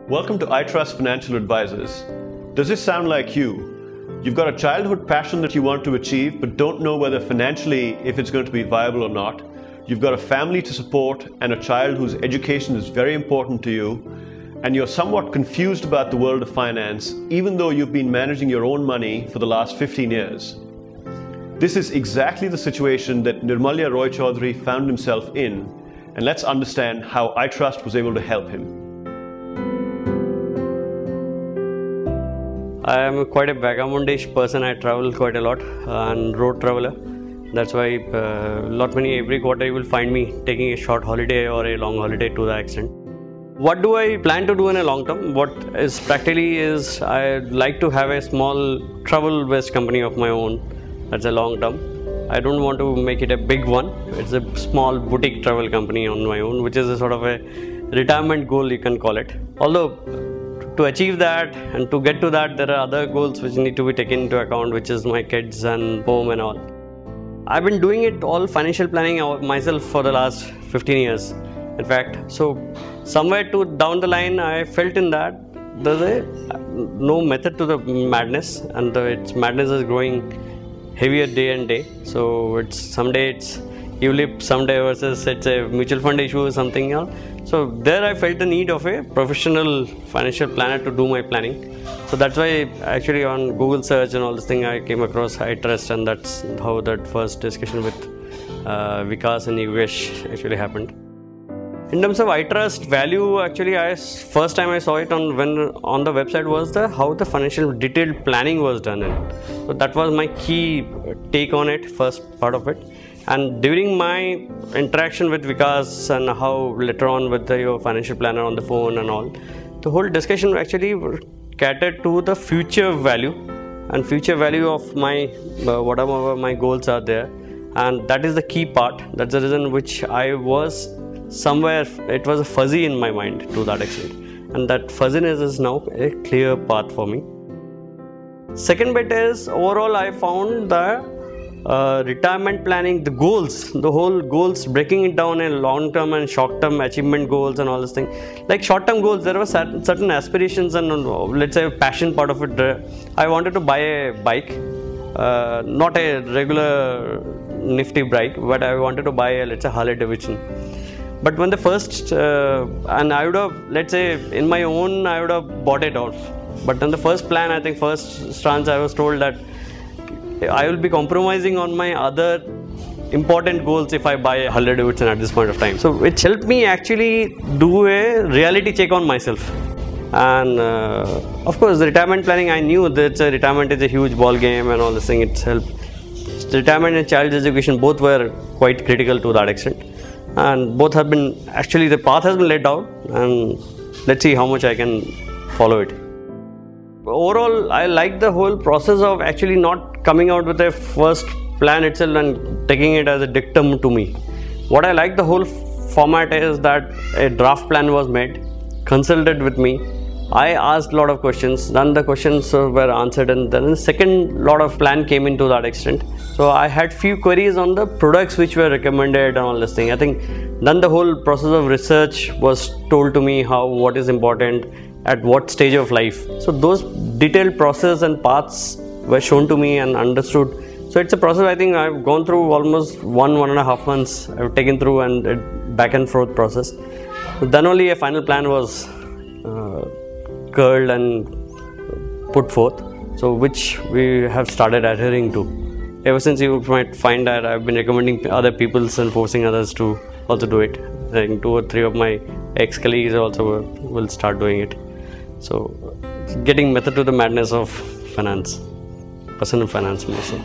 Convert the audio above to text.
Welcome to iTrust Financial Advisors. Does this sound like you? You've got a childhood passion that you want to achieve but don't know whether financially if it's going to be viable or not. You've got a family to support and a child whose education is very important to you, and you're somewhat confused about the world of finance even though you've been managing your own money for the last 15 years. This is exactly the situation that Nirmalya Roy Chaudhary found himself in, and let's understand how iTrust was able to help him. I am quite a vagabondish person. I travel quite a lot and road traveler. That's why every quarter you will find me taking a short holiday or a long holiday to that extent. What do I plan to do in a long term? What is practically is I like to have a small travel-based company of my own. That's a long term. I don't want to make it a big one. It's a small boutique travel company on my own, which is a sort of a retirement goal, you can call it. Although to achieve that and to get to that, there are other goals which need to be taken into account, which is my kids and home and all. I've been doing it all financial planning myself for the last 15 years. In fact, so somewhere down the line, I felt in that there's no method to the madness, and its madness is growing heavier day and day. So someday it's ULIP, someday versus it's a mutual fund issue or something else. So there I felt the need of a professional financial planner to do my planning. So that's why actually on Google search and all this thing I came across iTrust, and that's how that first discussion with Vikas and Yogesh actually happened. In terms of iTrust value, actually first time I saw it on the website was how the financial detailed planning was done. So that was my key take on it, first part of it. And during my interaction with Vikas and how later on with your financial planner on the phone and all, the whole discussion actually catered to the future value and future value of my whatever my goals are there, and that is the key part. That's the reason which I was somewhere, it was fuzzy in my mind to that extent, and that fuzziness is now a clear path for me. Second bit is overall I found the retirement planning, the goals, the whole goals, breaking it down in long-term and short-term achievement goals and all this thing. Like short-term goals, there were certain aspirations and let's say passion part of it. I wanted to buy a bike, not a regular nifty bike, but I wanted to buy let's say Harley Davidson. But when the first, and I would have, let's say in my own, I would have bought it off. But in the first plan, I think first stance, I was told that I will be compromising on my other important goals if I buy a Harley Davidson at this point of time. So which helped me actually do a reality check on myself. And of course, the retirement planning, I knew that retirement is a huge ball game and all this thing. It's helped. Retirement and child education both were quite critical to that extent. And both have been, actually the path has been laid out, and let's see how much I can follow it. Overall, I like the whole process of actually not coming out with a first plan itself and taking it as a dictum to me. What I like the whole format is that a draft plan was made, consulted with me. I asked a lot of questions, then the questions were answered, and then the second lot of plan came into that extent. So I had few queries on the products which were recommended and all this thing. I think then the whole process of research was told to me what is important at what stage of life. So those detailed process and paths were shown to me and understood. So it's a process I think I've gone through almost 1.5 months I've taken through, and a back and forth process. Then only a final plan was curled and put forth, so which we have started adhering to. Ever since, you might find that I've been recommending other people and forcing others to also do it. I think 2 or 3 of my ex-colleagues also will start doing it. So getting method to the madness of finance, personal finance more so.